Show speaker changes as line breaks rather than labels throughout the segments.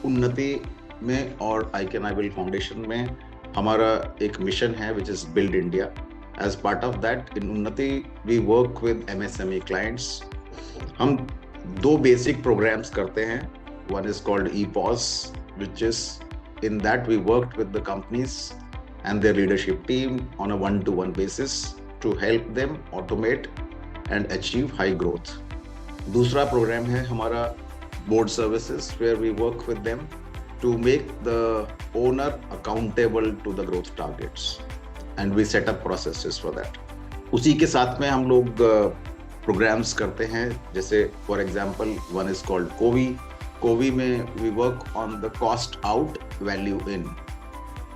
उन्नति में और I can I will foundation में हमारा एक मिशन है which is build India. As part of that in Unnati we work with MSME clients. हम दो बेसिक प्रोग्राम्स करते हैं. One is called EPOS, which is in that we worked with the companies and their leadership team on a one-to-one basis to help them automate and achieve high growth. दूसरा programme है हमारा board services where we work with them to make the owner accountable to the growth targets and we set up processes for that. उसी के साथ में हम लोग programmes करते हैं, जैसे for example one is called कोवी में we work on the cost out, value in.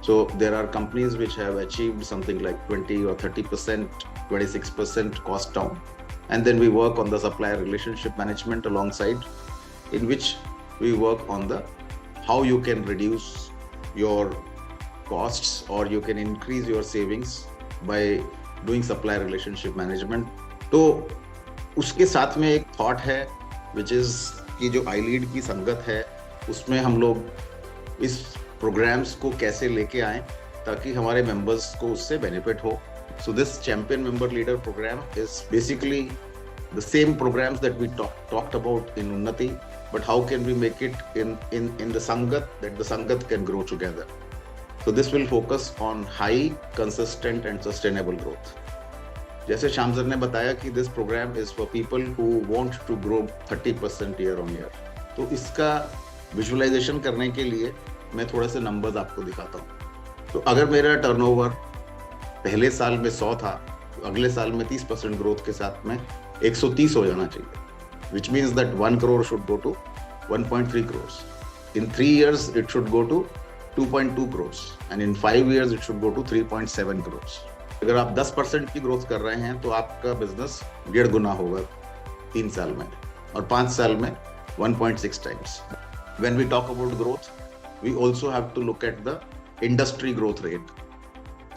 So there are companies which have achieved something like 20 or 30%, 26% cost down. And then we work on the supplier relationship management alongside, in which we work on the how you can reduce your costs or you can increase your savings by doing supplier relationship management. तो उसके साथ में एक thought है which is कि जो ILEAD की संगत है उसमें हम लोग इस प्रोग्राम्स को कैसे लेके आएं ताकि हमारे मेंबर्स को उससे बेनिफिट हो. So this champion member leader programme is basically the same programs that we talked about in Unnati, but how can we make it in the Sangat that the Sangat can grow together. So this will focus on high consistent and sustainable growth. जैसे Shyam sir ने बताया कि this program is for people who want to grow 30% year on year. तो इसका visualisation करने के लिए मैं थोड़े से नंबर्स आपको दिखाता हूँ. तो अगर मेरा टर्नओवर पहले साल में 100 था, तो अगले साल में 30% ग्रोथ के साथ में 130 हो जाना चाहिए, which means that 1 crore should go to 1.3 crores. In 3 years it should go to 2.2 crores and in 5 years it should go to 3.7 crores. अगर आप 10% की ग्रोथ कर रहे हैं तो आपका बिजनेस 1.5 गुना होगा 3 साल में, और 5 साल में 1.6 times. When we talk about growth, we also have to look at the industry growth rate.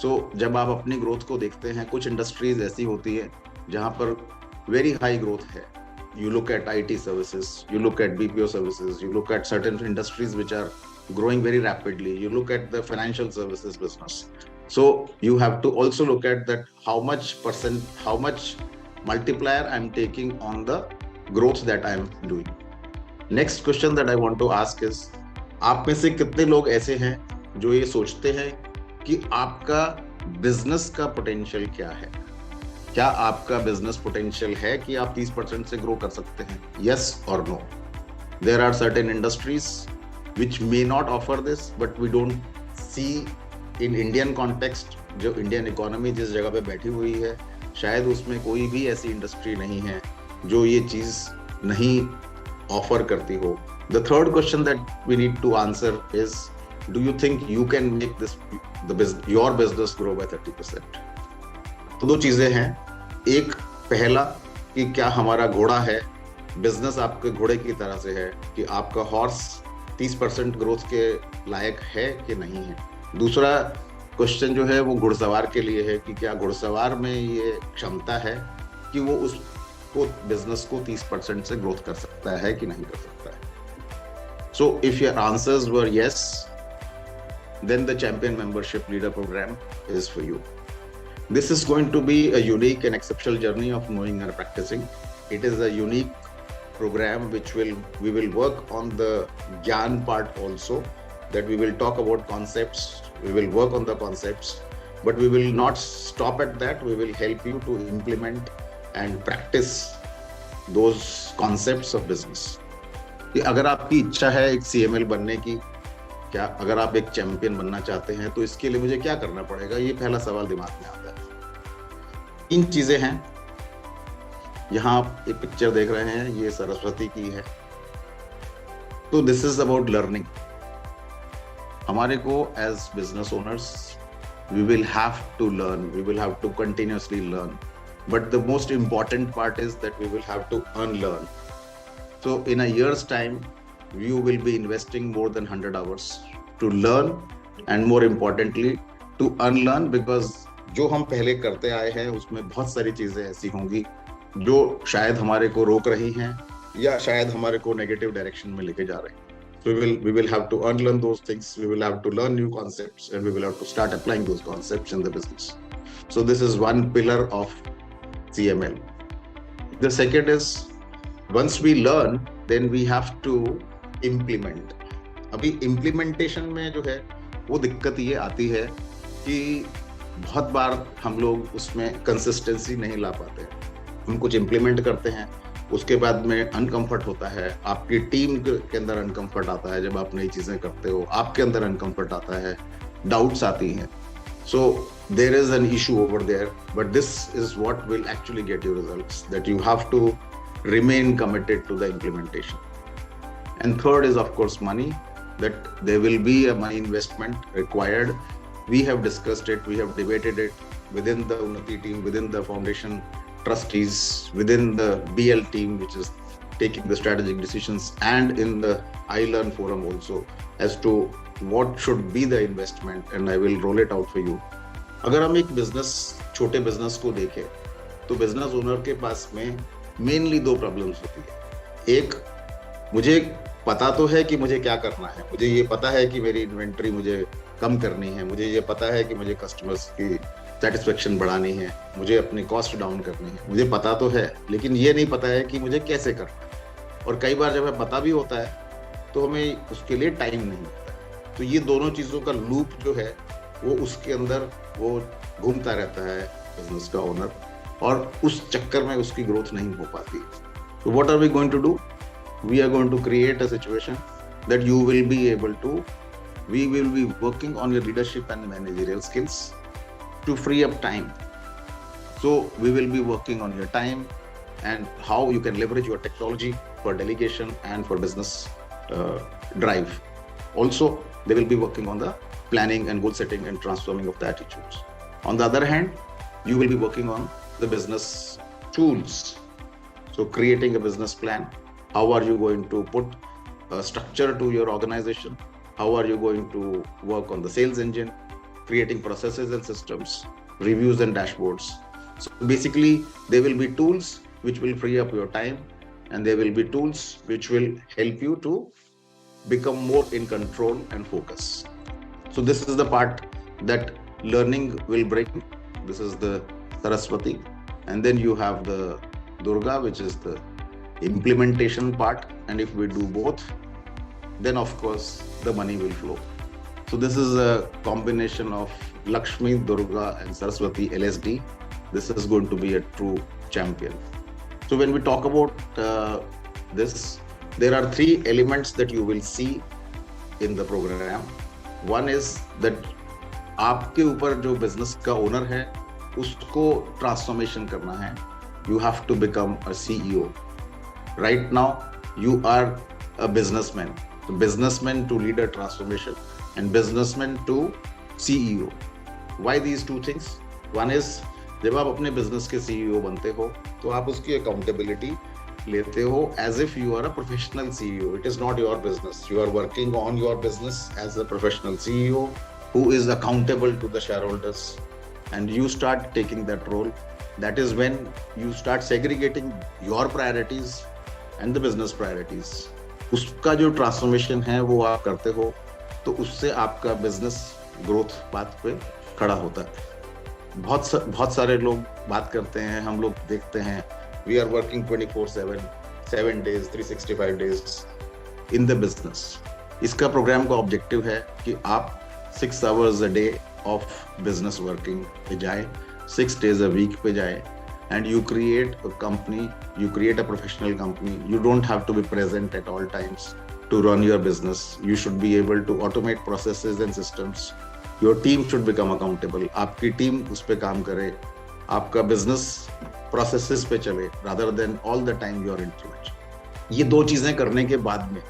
So जब आप अपनी ग्रोथ को देखते हैं, कुछ इंडस्ट्रीज ऐसी होती है जहां पर वेरी हाई ग्रोथ है. You look at IT services, you look at BPO services, you look at certain industries which are growing very rapidly, you look at the financial services business. So you have to also look at that how much multiplier I'm taking on the growth that I'm doing. Next question that I want to ask is, आप में से कितने लोग ऐसे हैं जो ये सोचते हैं कि आपका बिजनेस का पोटेंशियल क्या है? क्या आपका बिजनेस पोटेंशियल है कि आप 30% से ग्रो कर सकते हैं? Yes or no? There are certain industries which may not offer this, but we don't see in Indian context. जो इंडियन इकोनॉमी जिस जगह पे बैठी हुई है, शायद उसमें कोई भी ऐसी इंडस्ट्री नहीं है जो ये चीज नहीं ऑफर करती हो. The third question that we need to answer is, do you think you can make this your business grow by 30%? तो दो चीजें हैं. एक, पहला कि क्या हमारा घोड़ा है, बिजनेस आपके घोड़े की तरह से है कि आपका हॉर्स 30% ग्रोथ के लायक है कि नहीं है. दूसरा क्वेश्चन जो है वो घुड़सवार के लिए है कि क्या घुड़सवार में ये क्षमता है कि वो उसको बिजनेस को 30% से ग्रोथ कर सकता है कि नहीं कर सकता है. So if your answers were yes, then the champion membership leader programme is for you. This is going to be a unique and exceptional journey of knowing and practising. It is a unique program which we will work on the Gyan part also, that we will talk about concepts, we will work on the concepts, but we will not stop at that. We will help you to implement and practice those concepts of business. कि अगर आपकी इच्छा है एक CML बनने की, क्या अगर आप एक चैंपियन बनना चाहते हैं तो इसके लिए मुझे क्या करना पड़ेगा, ये पहला सवाल दिमाग में आता है. 3 चीजें हैं. यहाँ आप एक पिक्चर देख रहे हैं, ये सरस्वती की है. तो दिस इज अबाउट लर्निंग. हमारे को as business owners we will have to learn, we will have to continuously learn, but the most important part is that we will have to unlearn. So in a years time you will be investing more than 100 hours to learn and more importantly to unlearn, because जो हम पहले करते आए हैं उसमें बहुत सारी चीजें ऐसी होंगी जो शायद हमारे को रोक रही हैं या शायद हमारे को नेगेटिव डायरेक्शन में लेके जा रही हैं. So we will have to unlearn those things. We will have to learn new concepts, and we will have to start applying those concepts in the business. So this is one pillar of CML. The second is, once we learn, then we have to implement. अभी implementation में जो है वो दिक्कत ये आती है कि बहुत बार हम लोग उसमें कंसिस्टेंसी नहीं ला पाते हैं। हम कुछ इम्प्लीमेंट करते हैं, उसके बाद में अनकंफर्ट होता है, आपकी टीम के अंदर अनकंफर्ट आता है, जब आप नई चीजें करते हो आपके अंदर अनकंफर्ट आता है, डाउट्स आती हैं। So there is an issue over there, but this is what will actually get you results, that you have to remain committed to the implementation. And third is, of course, money, that there will be a money investment required. We have discussed it, we have debated it within the Unnati team, within the foundation trustees, within the BL team, which is taking the strategic decisions, and in the ILEAD forum also, as to what should be the investment, and I will roll it out for you. अगर हम एक business, छोटे business को देखें, तो business owner के पास में mainly दो प्रॉब्लम्स होती है। एक, मुझे पता तो है कि मुझे क्या करना है, मुझे ये पता है कि मेरी इन्वेंट्री मुझे कम करनी है, मुझे ये पता है कि मुझे कस्टमर्स की सेटिस्फेक्शन बढ़ानी है, मुझे अपनी कॉस्ट डाउन करनी है, मुझे पता तो है, लेकिन ये नहीं पता है कि मुझे कैसे करना है। और कई बार जब हमें पता भी होता है तो हमें उसके लिए टाइम नहीं होता है। तो ये दोनों चीज़ों का लूप जो है वो उसके अंदर वो घूमता रहता है बिजनेस का ओनर, और उस चक्कर में उसकी ग्रोथ नहीं हो पाती। तो what are we going to do? We are going to create a situation that you will be able to, we will be working on your leadership and managerial skills to free up time. So we will be working on your time and how you can leverage your technology for delegation and for business drive. Also, they will be working on the planning and goal setting and transforming of the attitudes. On the other hand, you will be working on the business tools. So creating a business plan. How are you going to put a structure to your organization? How are you going to work on the sales engine? Creating processes and systems, reviews and dashboards. So basically, there will be tools which will free up your time, and there will be tools which will help you to become more in control and focus. So this is the part that learning will bring. This is the Saraswati, and then you have the Durga, which is the implementation part. And if we do both, then of course the money will flow. So this is a combination of Lakshmi, Durga and Saraswati LSD. This is going to be a true champion. So when we talk about this, there are three elements that you will see in the program. One is that आपके ऊपर जो business का owner है उसको transformation करना है. You have to become a CEO. Right now you are a businessman. So businessman to lead a transformation, and businessman to CEO. Why these two things? One is, जब आप अपने business के CEO बनते हो तो आप उसकी अकाउंटेबिलिटी लेते हो as if you are a professional CEO. It is not your business. You are working on your business as a professional CEO who is accountable to the shareholders, and you start taking that role. That is when you start segregating your priorities and the business priorities. उसका जो transformation है वो आप करते हो, तो उससे आपका बिजनेस ग्रोथ पाथ पे खड़ा होता है। बहुत सारे लोग बात करते हैं, हम लोग देखते हैं, we are working 24/7, 7 days, 365 days in the business. इसका प्रोग्राम का ऑब्जेक्टिव है कि आप 6 hours a day of business working पे जाए, 6 days a week पे जाए, and you create a company, you create a professional company. You don't have to be present at all times to run your business. You should be able to automate processes and systems. Your team should become accountable. आपकी team उस पे काम करे, आपका business processes पे चले, rather than all the time you are in charge. ये दो चीजें करने के बाद में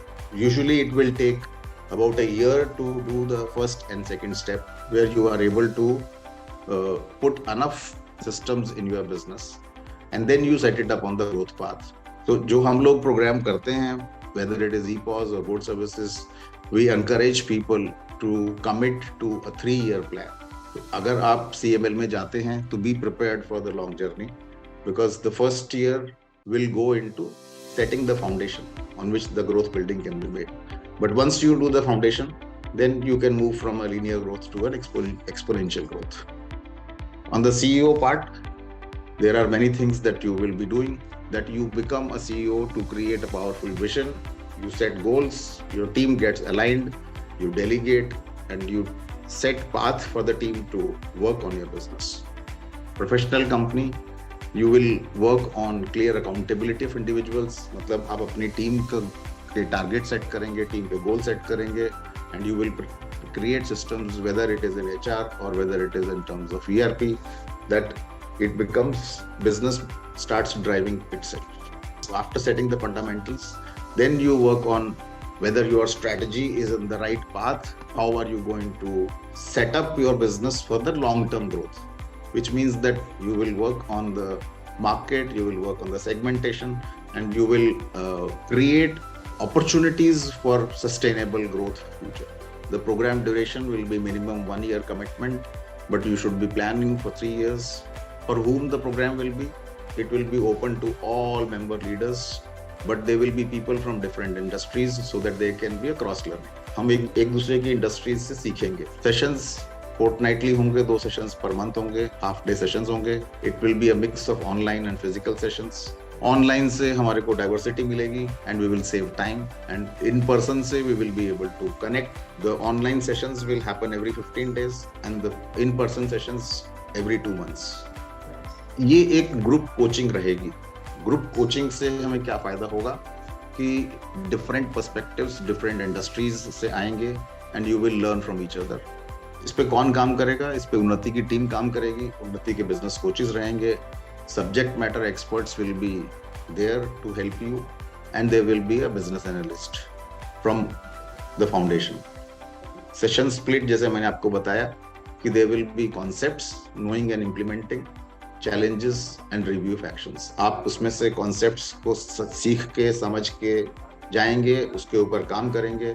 usually it will take about a year to do the first and second step, where you are able to put enough systems in your business, and then you set it up on the growth path. So जो हम लोग programme करते हैं, whether it is EPOS or board services, we encourage people to commit to a 3-year plan. तो अगर आप CML में जाते हैं तो be prepared for the long journey, because the first year will go into setting the foundation on which the growth building can be made. But once you do the foundation, then you can move from a linear growth to an exponential growth. On the CEO part, there are many things that you will be doing, that you become a CEO to create a powerful vision. You set goals, your team gets aligned, you delegate, and you set path for the team to work on your business. Professional company, you will work on clear accountability of individuals. मतलब आप अपनी team के target set करेंगे, team के goal set करेंगे, and you will create systems, whether it is in HR or whether it is in terms of ERP, that it becomes business starts driving itself. So after setting the fundamentals, then you work on whether your strategy is in the right path. How are you going to set up your business for the long-term growth? Which means that you will work on the market, you will work on the segmentation, and you will create opportunities for sustainable growth future. The program duration will be minimum 1 year commitment, but you should be planning for 3 years. For whom the program will be? It will be open to all member leaders, but there will be people from different industries so that they can be a cross learning. हम एक दूसरे की industries से सीखेंगे. Sessions fortnightly होंगे, 2 sessions per month होंगे, half day sessions होंगे. It will be a mix of online and physical sessions. Online से हमारे को डाइवर्सिटी मिलेगी and we will save time, and in person से we will be able to connect. The online sessions will happen every 15 days and the in person sessions every 2 months. ये एक group coaching रहेगी. Group coaching से हमें क्या फायदा होगा कि डिफरेंट पर्सपेक्टिव्स, डिफरेंट इंडस्ट्रीज से आएंगे and you will learn from each other. इस पे कौन काम करेगा? इस पे उन्नति की टीम काम करेगी. उन्नति के बिजनेस कोचेस रहेंगे. Subject matter experts will be there to help you, and there will be a business analyst from the foundation. Session split जैसे मैंने आपको बताया कि there will be concepts, knowing and implementing, challenges and review of actions. आप उसमें से concepts को सीख के समझ के जाएंगे, उसके ऊपर काम करेंगे,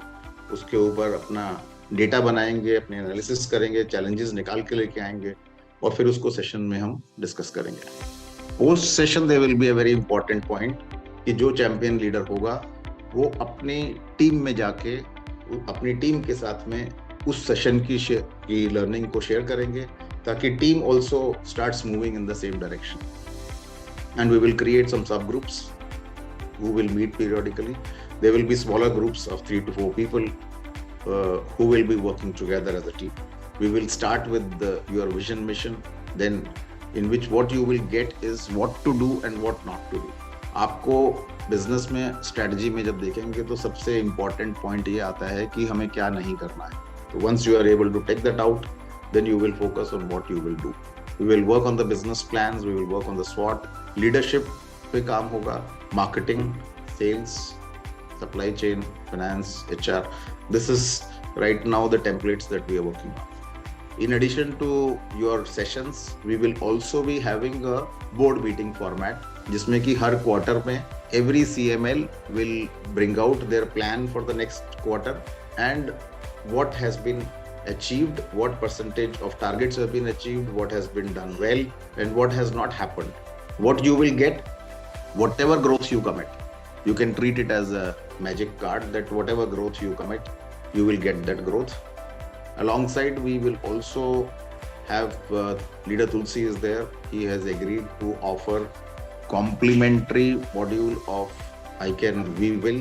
उसके ऊपर अपना डेटा बनाएंगे, अपने एनालिसिस करेंगे, challenges निकाल के लेके आएंगे, और फिर उसको सेशन में हम डिस्कस करेंगे. Post session they will be a very important point कि जो चैंपियन लीडर होगा वो अपनी टीम में जाके अपनी टीम के साथ में उस सेशन की लर्निंग को शेयर करेंगे, ताकि team also starts moving in the same direction. And we will create some sub groups who will meet periodically. There will be smaller groups of 3 to 4 people who will be working together as a team. We will start with your vision mission, then in which what you will get is what to do and what not to do. आपको business में strategy में जब देखेंगे तो सबसे important point ये आता है कि हमें क्या नहीं करना है. तो once you are able to take that out, then you will focus on what you will do. We will work on the business plans, we will work on the SWOT. Leadership पे काम होगा, marketing, sales, supply chain, finance, HR. This is right now the templates that we are working on. In addition to your sessions, we will also be having a board meeting format, जिसमें कि हर quarter में every CML will bring out their plan for the next quarter and what has been achieved, what percentage of targets have been achieved, what has been done well, and what has not happened. What you will get, whatever growth you commit, you can treat it as a magic card that whatever growth you commit, you will get that growth. Alongside, we will also have leader Tulsi is there. He has agreed to offer complimentary module of I Can We Will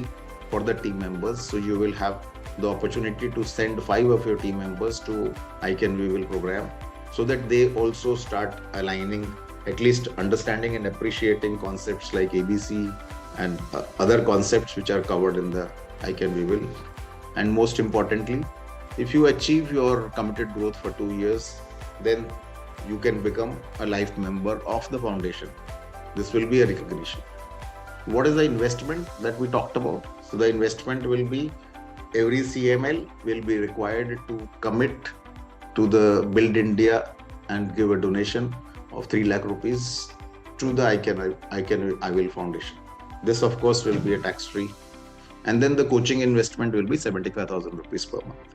for the team members. So you will have the opportunity to send 5 of your team members to I Can We Will program, so that they also start aligning, at least understanding and appreciating concepts like ABC and other concepts which are covered in the I Can We Will. And most importantly, if you achieve your committed growth for 2 years, then you can become a life member of the foundation. This will be a recognition. What is the investment that we talked about? So the investment will be every CML will be required to commit to the Build India and give a donation of 3 lakh rupees to the I Will Foundation. This of course will be a tax free. And then the coaching investment will be 75,000 rupees per month.